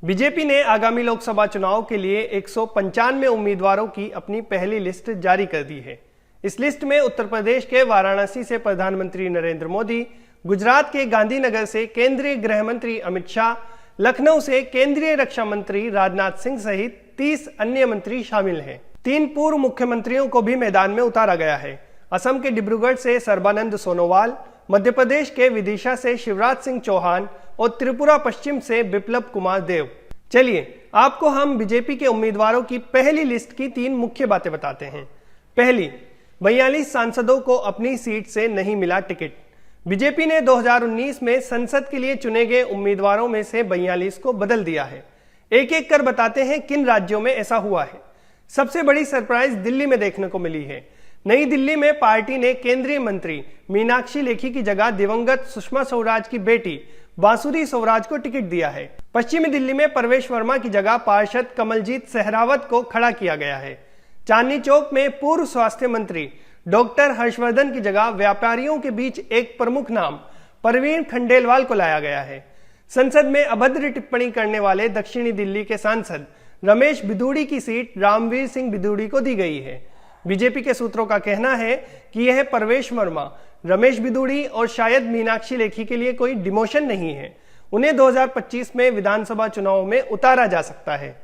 BJP ने आगामी लोकसभा चुनाव के लिए 195 उम्मीदवारों की अपनी पहली लिस्ट जारी कर दी है। इस लिस्ट में उत्तर प्रदेश के वाराणसी से प्रधानमंत्री नरेंद्र मोदी, गुजरात के गांधीनगर से केंद्रीय गृह मंत्री अमित शाह, लखनऊ से केंद्रीय रक्षा मंत्री राजनाथ सिंह सहित 30 अन्य मंत्री शामिल हैं। 3 पूर्व मुख्यमंत्रियों को भी मैदान में उतारा गया है। असम के डिब्रूगढ़ से सर्बानंद सोनोवाल, मध्य प्रदेश के विदिशा से शिवराज सिंह चौहान और त्रिपुरा पश्चिम से बिप्लब कुमार देव। चलिए आपको हम बीजेपी के उम्मीदवारों की पहली लिस्ट की 3 मुख्य बातें बताते हैं। पहली, 42 सांसदों को अपनी सीट से नहीं मिला टिकट। बीजेपी ने 2019 में संसद के लिए चुने गए उम्मीदवारों में से 42 को बदल दिया है। एक एक कर बताते हैं किन राज्यों में ऐसा हुआ है। सबसे बड़ी सरप्राइज दिल्ली में देखने को मिली है। नई दिल्ली में पार्टी ने केंद्रीय मंत्री मीनाक्षी लेखी की जगह दिवंगत सुषमा स्वराज की बेटी बांसुरी स्वराज को टिकट दिया है। पश्चिमी दिल्ली में प्रवेश वर्मा की जगह पार्षद कमलजीत सहरावत को खड़ा किया गया है। चांदनी चौक में पूर्व स्वास्थ्य मंत्री डॉक्टर हर्षवर्धन की जगह व्यापारियों के बीच एक प्रमुख नाम परवीन खंडेलवाल को लाया गया है। संसद में अभद्र टिप्पणी करने वाले दक्षिणी दिल्ली के सांसद रमेश बिधूड़ी की सीट रामवीर सिंह बिधूड़ी को दी गई है। बीजेपी के सूत्रों का कहना है कि यह प्रवेश वर्मा, रमेश बिधूड़ी और शायद मीनाक्षी लेखी के लिए कोई डिमोशन नहीं है। उन्हें 2025 में विधानसभा चुनाव में उतारा जा सकता है।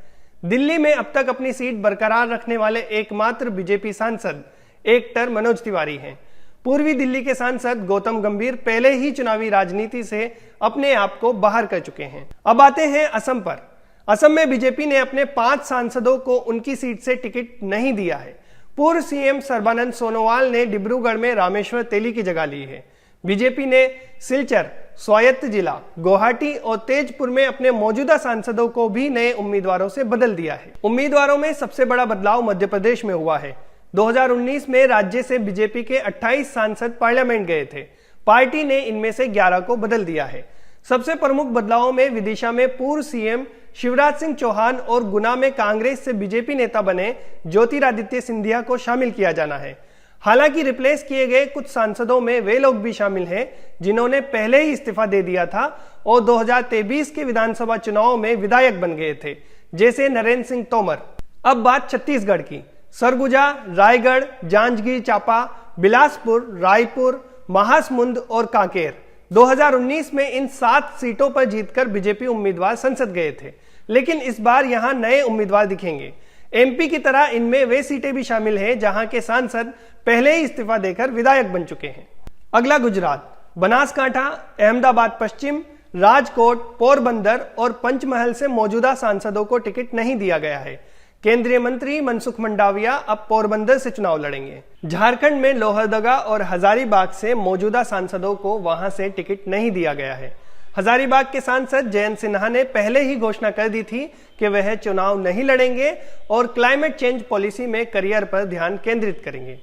दिल्ली में अब तक अपनी सीट बरकरार रखने वाले एकमात्र बीजेपी सांसद एक्टर मनोज तिवारी हैं। पूर्वी दिल्ली के सांसद गौतम गंभीर पहले ही चुनावी राजनीति से अपने आप को बाहर कर चुके हैं। अब आते हैं असम पर। असम में बीजेपी ने अपने 5 सांसदों को उनकी सीट से टिकट नहीं दिया है। पूर्व सीएम सर्बानंद सोनोवाल ने डिब्रूगढ़ में रामेश्वर तेली की जगह ली है। बीजेपी ने सिलचर, स्वायत्त जिला, गुवाहाटी और तेजपुर में अपने मौजूदा सांसदों को भी नए उम्मीदवारों से बदल दिया है। उम्मीदवारों में सबसे बड़ा बदलाव मध्य प्रदेश में हुआ है। 2019 में राज्य से बीजेपी के 28 सांसद पार्लियामेंट गए थे। पार्टी ने इनमें से 11 को बदल दिया है। सबसे प्रमुख बदलावों में विदिशा में पूर्व सीएम शिवराज सिंह चौहान और गुना में कांग्रेस से बीजेपी नेता बने ज्योतिरादित्य सिंधिया को शामिल किया जाना है। हालांकि रिप्लेस किए गए कुछ सांसदों में वे लोग भी शामिल हैं जिन्होंने पहले ही इस्तीफा दे दिया था और 2023 के विधानसभा चुनाव में विधायक बन गए थे, जैसे नरेंद्र सिंह तोमर। अब बात छत्तीसगढ़ की। सरगुजा, रायगढ़, जांजगीर चांपा, बिलासपुर, रायपुर, महासमुंद और कांकेर। 2019 में इन 7 सीटों पर जीतकर बीजेपी उम्मीदवार संसद गए थे, लेकिन इस बार यहां नए उम्मीदवार दिखेंगे। एमपी की तरह इनमें वे सीटें भी शामिल हैं जहां के सांसद पहले ही इस्तीफा देकर विधायक बन चुके हैं। अगला गुजरात। बनासकांठा, अहमदाबाद पश्चिम, राजकोट, पोरबंदर और पंचमहल से मौजूदा सांसदों को टिकट नहीं दिया गया है। केंद्रीय मंत्री मनसुख मंडाविया अब पोरबंदर से चुनाव लड़ेंगे। झारखंड में लोहरदगा और हजारीबाग से मौजूदा सांसदों को वहां से टिकट नहीं दिया गया है। हजारीबाग के सांसद जयंत सिन्हा ने पहले ही घोषणा कर दी थी कि वह चुनाव नहीं लड़ेंगे और क्लाइमेट चेंज पॉलिसी में करियर पर ध्यान केंद्रित करेंगे।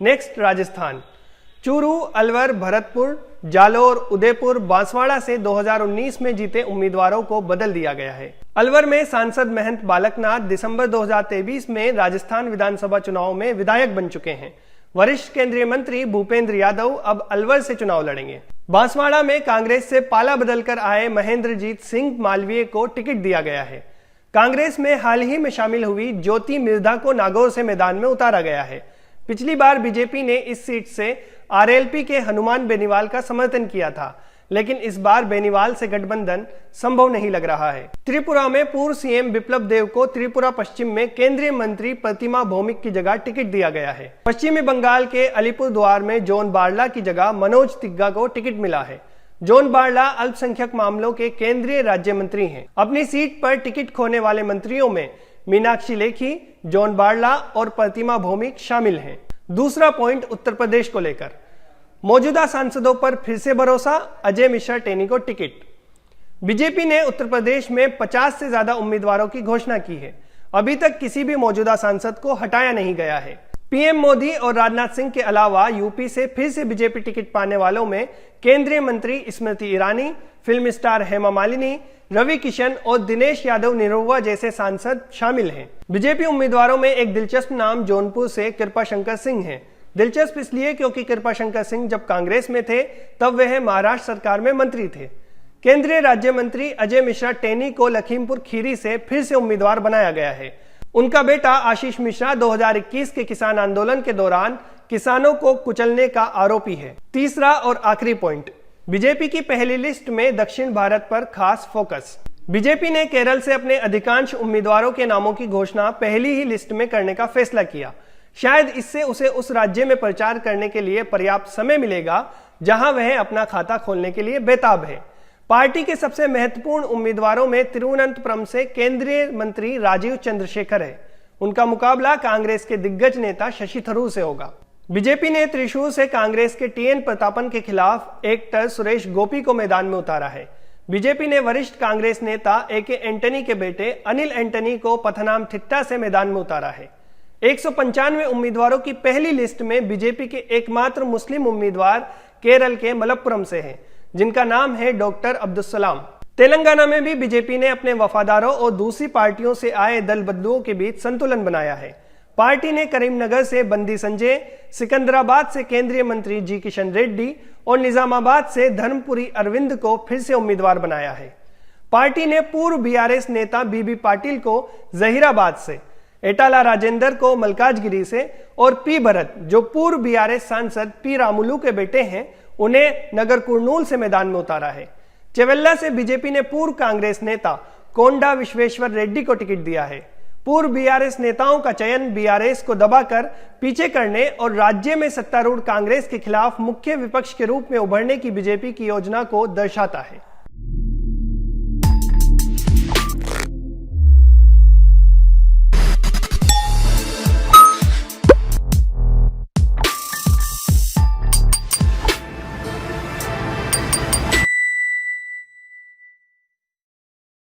नेक्स्ट, राजस्थान। चूरू, अलवर, भरतपुर, जालोर, उदयपुर, बांसवाड़ा से 2019 में जीते उम्मीदवारों को बदल दिया गया है। अलवर में सांसद महंत बालकनाथ दिसंबर 2023 में राजस्थान विधानसभा चुनाव में विधायक बन चुके हैं। वरिष्ठ केंद्रीय मंत्री भूपेंद्र यादव अब अलवर से चुनाव लड़ेंगे। बांसवाड़ा में कांग्रेस से पाला बदलकर आए महेंद्रजीत सिंह मालवीय को टिकट दिया गया है। कांग्रेस में हाल ही में शामिल हुई ज्योति मिर्धा को नागौर से मैदान में उतारा गया है। पिछली बार बीजेपी ने इस सीट से आरएलपी के हनुमान बेनीवाल का समर्थन किया था, लेकिन इस बार बेनीवाल से गठबंधन संभव नहीं लग रहा है। त्रिपुरा में पूर्व सीएम बिप्लब देव को त्रिपुरा पश्चिम में केंद्रीय मंत्री प्रतिमा भौमिक की जगह टिकट दिया गया है। पश्चिमी बंगाल के अलीपुरद्वार में जॉन बारला की जगह मनोज तिग्गा को टिकट मिला है। जॉन बारला अल्पसंख्यक मामलों के केंद्रीय राज्य मंत्री हैं। अपनी सीट पर टिकट खोने वाले मंत्रियों में मीनाक्षी लेखी, जॉन बारला और प्रतिमा भौमिक शामिल हैं। दूसरा पॉइंट उत्तर प्रदेश को लेकर। मौजूदा सांसदों पर फिर से भरोसा, अजय मिश्रा टेनी को टिकट। बीजेपी ने उत्तर प्रदेश में 50 से ज्यादा उम्मीदवारों की घोषणा की है। अभी तक किसी भी मौजूदा सांसद को हटाया नहीं गया है। पीएम मोदी और राजनाथ सिंह के अलावा यूपी से फिर से बीजेपी टिकट पाने वालों में केंद्रीय मंत्री स्मृति ईरानी, फिल्म स्टार हेमा मालिनी, रवि किशन और दिनेश यादव निरहुआ जैसे सांसद शामिल हैं। बीजेपी उम्मीदवारों में एक दिलचस्प नाम जौनपुर से कृपाशंकर सिंह है। दिलचस्प इसलिए क्योंकि कृपाशंकर सिंह जब कांग्रेस में थे तब वह महाराष्ट्र सरकार में मंत्री थे। केंद्रीय राज्य मंत्री अजय मिश्रा टेनी को लखीमपुर खीरी से फिर से उम्मीदवार बनाया गया है। उनका बेटा आशीष मिश्रा 2021 के किसान आंदोलन के दौरान किसानों को कुचलने का आरोपी है। तीसरा और आखिरी पॉइंट, बीजेपी की पहली लिस्ट में दक्षिण भारत पर खास फोकस। बीजेपी ने केरल से अपने अधिकांश उम्मीदवारों के नामों की घोषणा पहली ही लिस्ट में करने का फैसला किया। शायद इससे उसे उस राज्य में प्रचार करने के लिए पर्याप्त समय मिलेगा जहां वह अपना खाता खोलने के लिए बेताब है। पार्टी के सबसे महत्वपूर्ण उम्मीदवारों में तिरुवनंतपुरम से केंद्रीय मंत्री राजीव चंद्रशेखर है। उनका मुकाबला कांग्रेस के दिग्गज नेता शशि थरूर से होगा। बीजेपी ने त्रिशूर से कांग्रेस के टीएन प्रतापन के खिलाफ एक्टर सुरेश गोपी को मैदान में उतारा है। बीजेपी ने वरिष्ठ कांग्रेस नेता ए.के. एंटनी के बेटे अनिल एंटनी को पथनामथिट्टा से मैदान में उतारा है। 195 उम्मीदवारों की पहली लिस्ट में बीजेपी के एकमात्र मुस्लिम उम्मीदवार केरल के मलप्पुरम से हैं, जिनका नाम है डॉक्टर अब्दुल सलाम। तेलंगाना में भी बीजेपी ने अपने वफादारों और दूसरी पार्टियों से आए दल बदलुओं के बीच संतुलन बनाया है। पार्टी ने करीमनगर से बंदी संजय, सिकंदराबाद से केंद्रीय मंत्री जी किशन रेड्डी और निजामाबाद से धर्मपुरी अरविंद को फिर से उम्मीदवार बनाया है। पार्टी ने पूर्व बीआरएस नेता बीबी पाटिल को जहीराबाद से, एटाला राजेंद्र को मलकाजगिरी से और पी भरत, जो पूर्व बीआरएस सांसद पी रामुलु के बेटे हैं, उन्हें नगर कुर्नूल से मैदान में उतारा है। चेवेल्ला से बीजेपी ने पूर्व कांग्रेस नेता कोंडा विश्वेश्वर रेड्डी को टिकट दिया है। पूर्व बीआरएस नेताओं का चयन बीआरएस को दबाकर पीछे करने और राज्य में सत्तारूढ़ कांग्रेस के खिलाफ मुख्य विपक्ष के रूप में उभरने की बीजेपी की योजना को दर्शाता है।